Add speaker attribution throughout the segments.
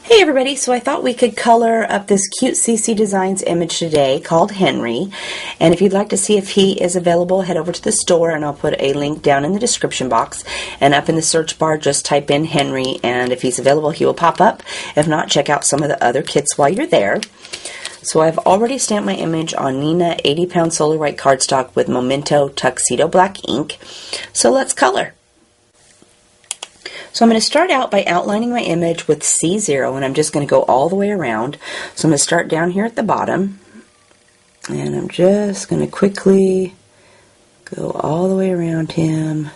Speaker 1: Hey everybody, so I thought we could color up this cute CC Designs image today called Henry, and if you'd like to see if he is available, head over to the store and I'll put a link down in the description box, and up in the search bar just type in Henry, and if he's available he will pop up. If not, check out some of the other kits while you're there. So I've already stamped my image on Nina 80-pound Solar White cardstock with Memento Tuxedo Black ink, so let's color. So I'm going to start out by outlining my image with C0, and I'm just going to go all the way around. So I'm going to start down here at the bottom, and I'm just going to quickly go all the way around him,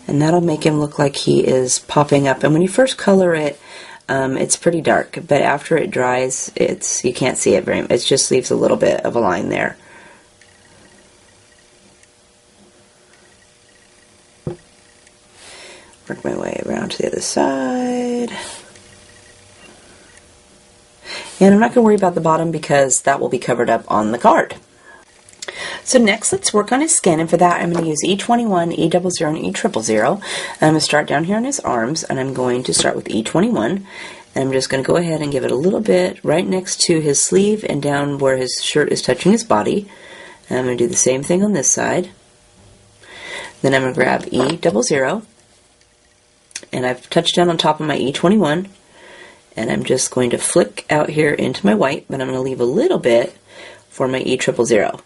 Speaker 1: and that'll make him look like he is popping up. And when you first color it, it's pretty dark, but after it dries, you can't see it very much. It just leaves a little bit of a line there. Work my way around to the other side. And I'm not going to worry about the bottom because that will be covered up on the card. So next, let's work on his skin, and for that I'm going to use E21, E00, and E000. And I'm going to start down here on his arms, and I'm going to start with E21. And I'm just going to go ahead and give it a little bit right next to his sleeve and down where his shirt is touching his body. And I'm going to do the same thing on this side. Then I'm going to grab E00. And I've touched down on top of my E21, and I'm just going to flick out here into my white, but I'm going to leave a little bit for my E000.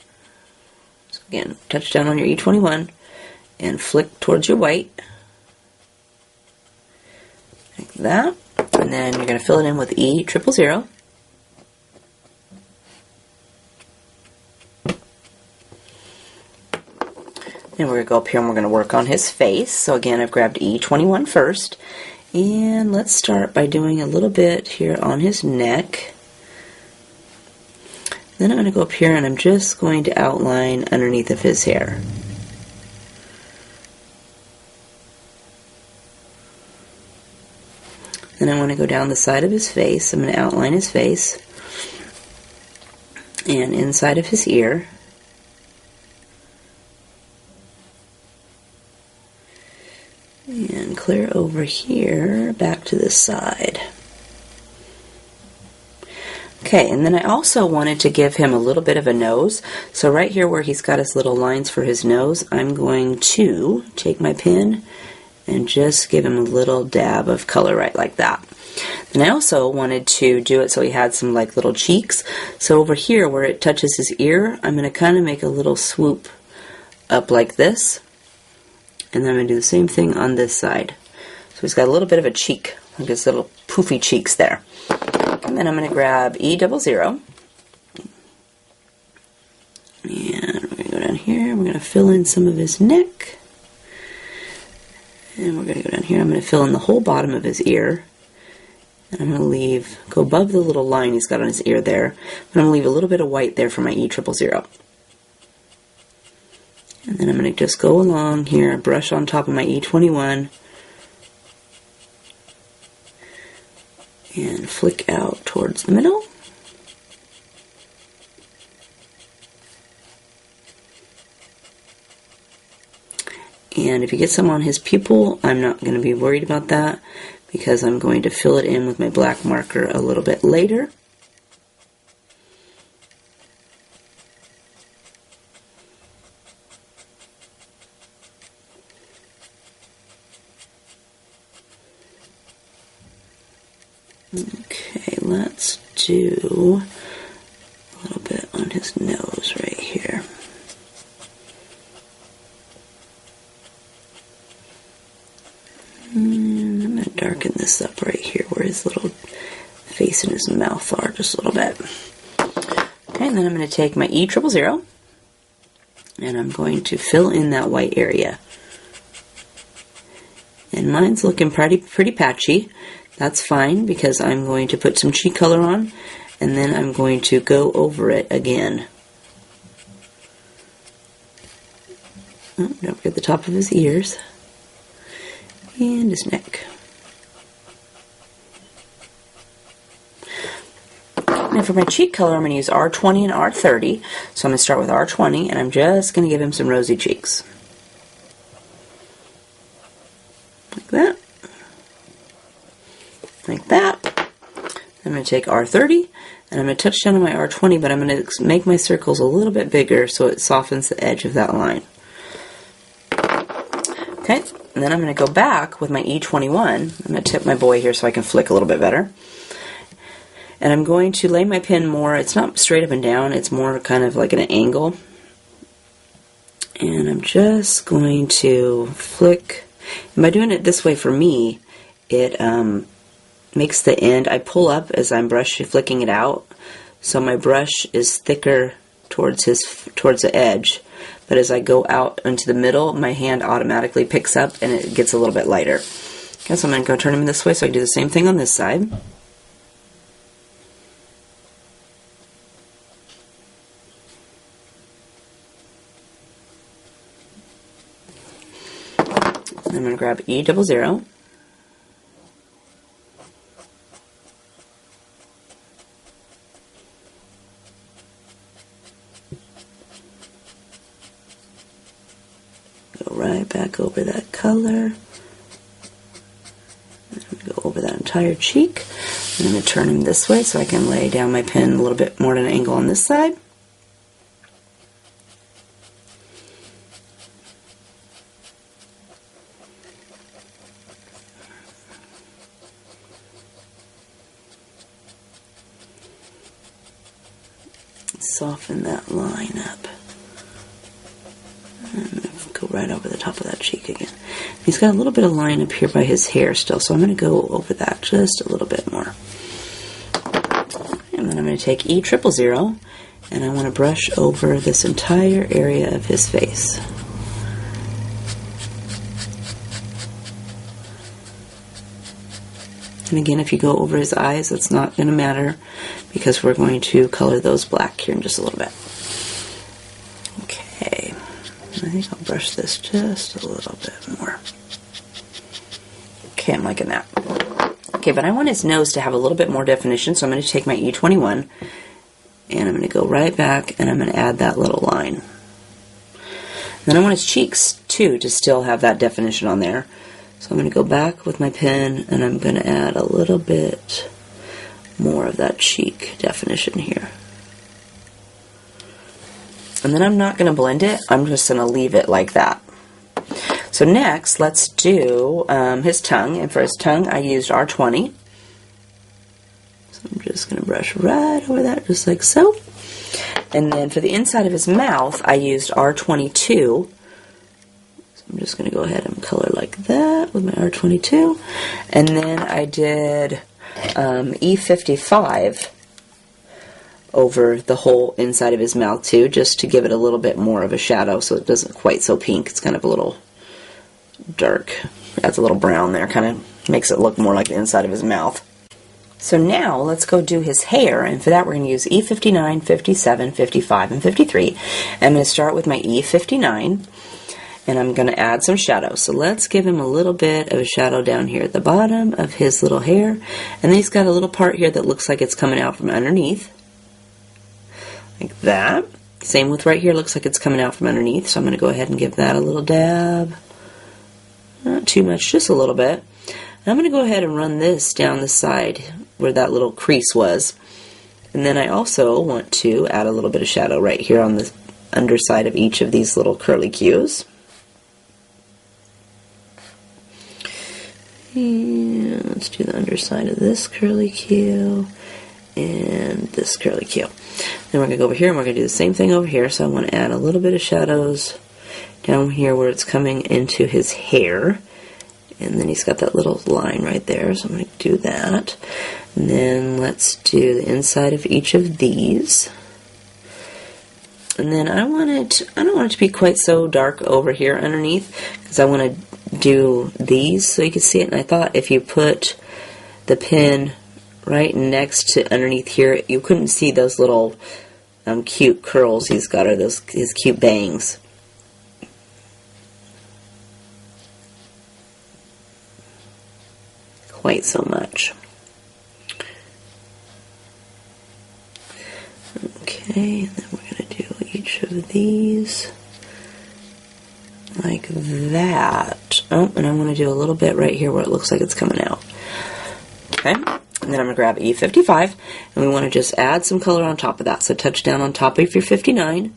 Speaker 1: So again, touch down on your E21 and flick towards your white, like that, and then you're going to fill it in with E000. And we're going to go up here and we're going to work on his face. So again, I've grabbed E21 first. And let's start by doing a little bit here on his neck. Then I'm going to go up here and I'm just going to outline underneath of his hair. Then I want to go down the side of his face. I'm going to outline his face. And inside of his ear. And clear over here back to this side. Okay, and then I also wanted to give him a little bit of a nose. So right here where he's got his little lines for his nose, I'm going to take my pen and just give him a little dab of color right like that. And I also wanted to do it so he had some like little cheeks. So over here where it touches his ear, I'm going to kind of make a little swoop up like this. And then I'm going to do the same thing on this side. So he's got a little bit of a cheek, like his little poofy cheeks there. And then I'm going to grab E00. And we're going to go down here. We're going to fill in some of his neck. And we're going to go down here. I'm going to fill in the whole bottom of his ear. And I'm going to go above the little line he's got on his ear there. But I'm going to leave a little bit of white there for my E000. And then I'm going to just go along here, brush on top of my E21, and flick out towards the middle. And if you get some on his pupil, I'm not going to be worried about that because I'm going to fill it in with my black marker a little bit later. Okay, let's do a little bit on his nose right here. And I'm going to darken this up right here where his little face and his mouth are just a little bit. Okay, and then I'm going to take my E000 and I'm going to fill in that white area. And mine's looking pretty patchy. That's fine because I'm going to put some cheek color on and then I'm going to go over it again. Oh, don't forget the top of his ears and his neck. Now for my cheek color, I'm going to use R20 and R30. So I'm going to start with R20, and I'm just going to give him some rosy cheeks. Like that. Like that. I'm going to take R30, and I'm going to touch down on my R20, but I'm going to make my circles a little bit bigger so it softens the edge of that line. Okay, and then I'm going to go back with my E21. I'm going to tip my boy here so I can flick a little bit better. And I'm going to lay my pen more, it's not straight up and down, it's more kind of like an angle. And I'm just going to flick. And by doing it this way for me, it makes the end, I pull up as I'm flicking it out, so my brush is thicker towards the edge, but as I go out into the middle, my hand automatically picks up and it gets a little bit lighter. Okay, so I'm going to go turn him this way so I can do the same thing on this side. I'm going to grab E00. Go right back over that color. Go over that entire cheek. I'm going to turn him this way so I can lay down my pen a little bit more at an angle on this side. Soften that line up. And go right over the top of that cheek again. He's got a little bit of line up here by his hair still, so I'm going to go over that just a little bit more. And then I'm going to take E000, and I want to brush over this entire area of his face. And again, if you go over his eyes, that's not going to matter because we're going to color those black here in just a little bit. Okay, I think I'll brush this just a little bit more. Okay, I'm liking that. Okay, but I want his nose to have a little bit more definition, so I'm going to take my E21 and I'm going to go right back and I'm going to add that little line. Then I want his cheeks too to still have that definition on there. So I'm going to go back with my pen and I'm going to add a little bit more of that cheek definition here. And then I'm not going to blend it, I'm just going to leave it like that. So next, let's do his tongue, and for his tongue I used R20. So I'm just going to brush right over that, just like so. And then for the inside of his mouth, I used R22. I'm just going to go ahead and color like that with my R22. And then I did E55 over the whole inside of his mouth too, just to give it a little bit more of a shadow so it doesn't quite so pink. It's kind of a little dark. Adds a little brown there, kind of makes it look more like the inside of his mouth. So now let's go do his hair, and for that we're going to use E59, 57, 55, and 53. I'm going to start with my E59. And I'm going to add some shadow. So let's give him a little bit of a shadow down here at the bottom of his little hair. And then he's got a little part here that looks like it's coming out from underneath. Like that. Same with right here, looks like it's coming out from underneath. So I'm going to go ahead and give that a little dab. Not too much, just a little bit. And I'm going to go ahead and run this down the side where that little crease was. And then I also want to add a little bit of shadow right here on the underside of each of these little curly cues. And let's do the underside of this curly cue and this curly cue. Then we're going to go over here and we're going to do the same thing over here. So I want to add a little bit of shadows down here where it's coming into his hair. And then he's got that little line right there, so I'm going to do that. And then let's do the inside of each of these. And then I don't want it to be quite so dark over here underneath, because I want to do these so you can see it. And I thought if you put the pen right next to underneath here, you couldn't see those little cute curls he's got, or his cute bangs. Quite so much. Okay, and then we're going to do each of these like that. Oh, and I want to do a little bit right here where it looks like it's coming out. Okay, and then I'm going to grab E55, and we want to just add some color on top of that. So touch down on top of your 59,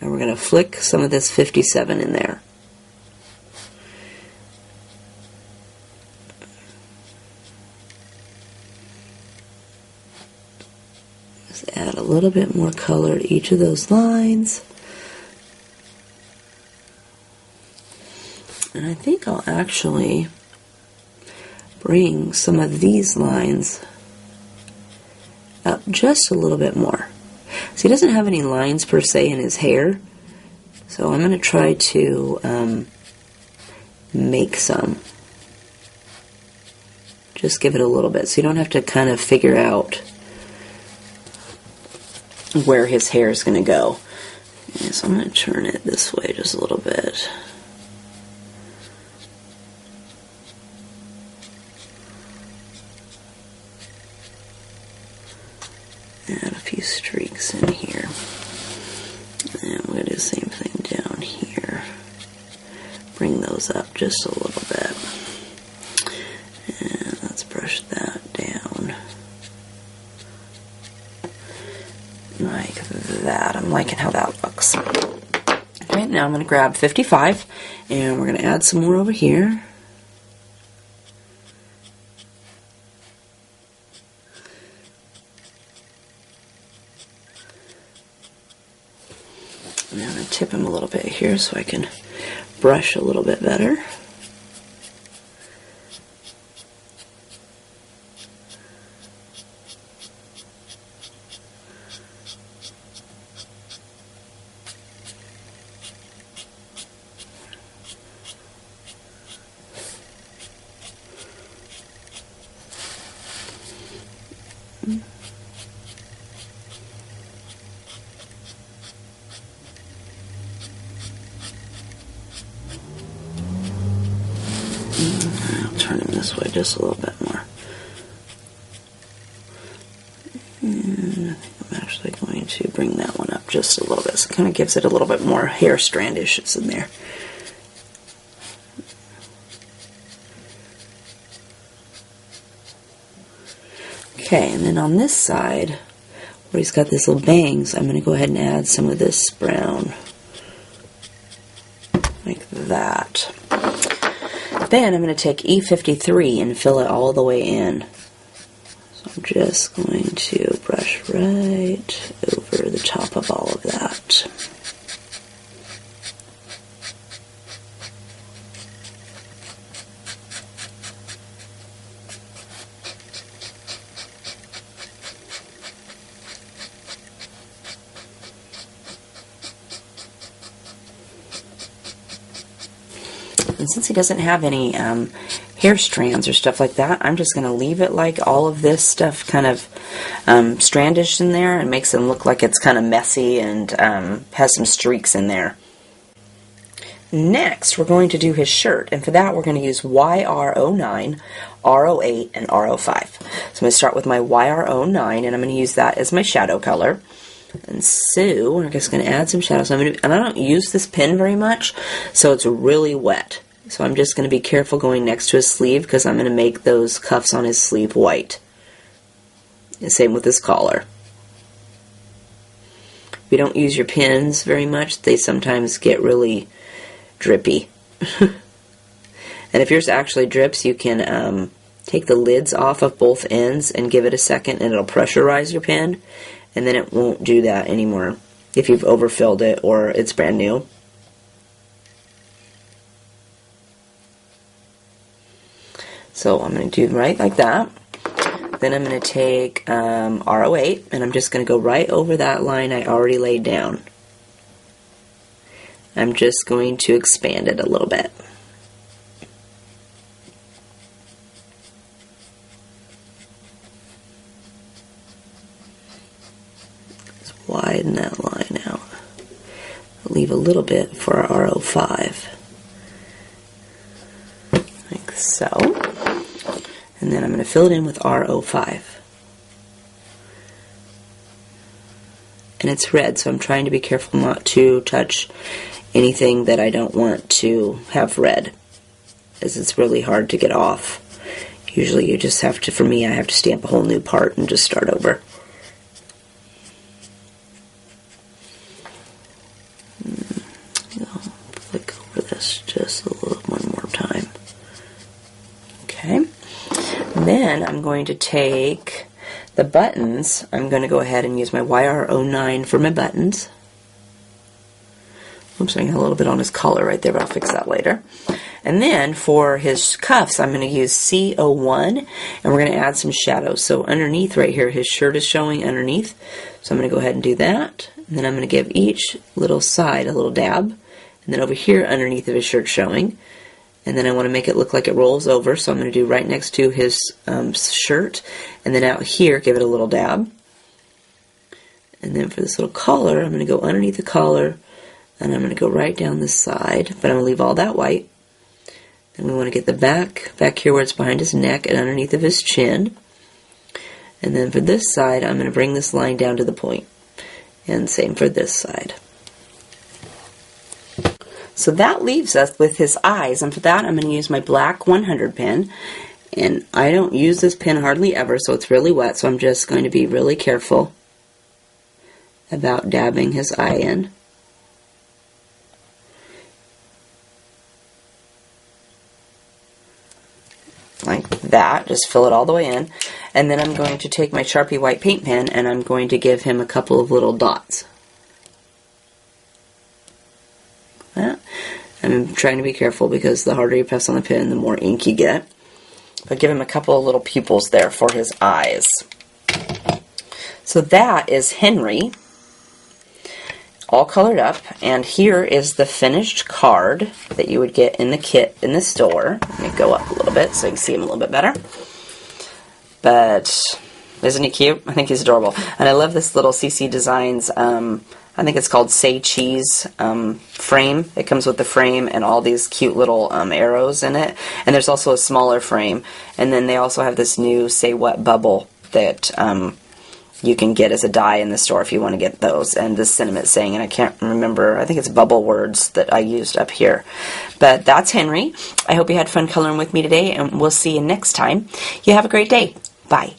Speaker 1: and we're going to flick some of this 57 in there. Just add a little bit more color to each of those lines. And I think I'll actually bring some of these lines up just a little bit more. So he doesn't have any lines per se in his hair, so I'm going to try to make some. Just give it a little bit, so you don't have to kind of figure out where his hair is going to go. Yeah, so I'm going to turn it this way just a little bit. Add a few streaks in here. And we're going to do the same thing down here. Bring those up just a little bit. And let's brush that down. Like that. I'm liking how that looks. Okay, now I'm going to grab 55 and we're going to add some more over here. And I'm going to tip him a little bit here so I can brush a little bit better. I'll turn him this way just a little bit more. And I think I'm actually going to bring that one up just a little bit. So it kind of gives it a little bit more hair strandishes in there. Okay, and then on this side, where he's got these little bangs, I'm going to go ahead and add some of this brown. Like that. Then I'm going to take E53 and fill it all the way in. So I'm just going to brush right over the top of all of that. And since he doesn't have any hair strands or stuff like that, I'm just going to leave it like all of this stuff kind of strandish in there and makes him look like it's kind of messy and has some streaks in there. Next, we're going to do his shirt, and for that we're going to use YR09, R08, and R05. So I'm going to start with my YR09, and I'm going to use that as my shadow color. And so we're just going to add some shadows. And I don't use this pen very much, so it's really wet. So I'm just going to be careful going next to his sleeve because I'm going to make those cuffs on his sleeve white. And same with his collar. If you don't use your pens very much, they sometimes get really drippy. And if yours actually drips, you can take the lids off of both ends and give it a second, and it'll pressurize your pen, and then it won't do that anymore if you've overfilled it or it's brand new. So I'm going to do right like that. Then I'm going to take R08, and I'm just going to go right over that line I already laid down. I'm just going to expand it a little bit. Just widen that line out. Leave a little bit for our R05. Like so. And then I'm going to fill it in with R05. and it's red, so I'm trying to be careful not to touch anything that I don't want to have red, as it's really hard to get off. Usually you just have to, for me, I have to stamp a whole new part and just start over. I'll flick over this just one more time. Okay. And then I'm going to take the buttons. I'm going to go ahead and use my YR09 for my buttons. Oops, I got a little bit on his collar right there, but I'll fix that later. And then for his cuffs, I'm going to use C01, and we're going to add some shadows. So underneath right here, his shirt is showing underneath. So I'm going to go ahead and do that. And then I'm going to give each little side a little dab. And then over here underneath of his shirt showing. And then I want to make it look like it rolls over. So I'm going to do right next to his shirt. And then out here, give it a little dab. And then for this little collar, I'm going to go underneath the collar. And I'm going to go right down this side. But I'm going to leave all that white. And we want to get the back here where it's behind his neck and underneath of his chin. And then for this side, I'm going to bring this line down to the point. And same for this side. So that leaves us with his eyes. And for that, I'm going to use my black 100 pen. And I don't use this pen hardly ever, so it's really wet. So I'm just going to be really careful about dabbing his eye in. Like that, just fill it all the way in. And then I'm going to take my Sharpie white paint pen and I'm going to give him a couple of little dots. That. I'm trying to be careful because the harder you press on the pen, the more ink you get. But give him a couple of little pupils there for his eyes. So that is Henry, all colored up, and here is the finished card that you would get in the kit in the store. Let me go up a little bit so you can see him a little bit better. But isn't he cute? I think he's adorable. And I love this little CC Designs, I think it's called Say Cheese frame. It comes with the frame and all these cute little arrows in it. And there's also a smaller frame. And then they also have this new Say What bubble that you can get as a die in the store if you want to get those. And this sentiment saying, and I can't remember, I think it's bubble words that I used up here. But that's Henry. I hope you had fun coloring with me today, and we'll see you next time. You have a great day. Bye.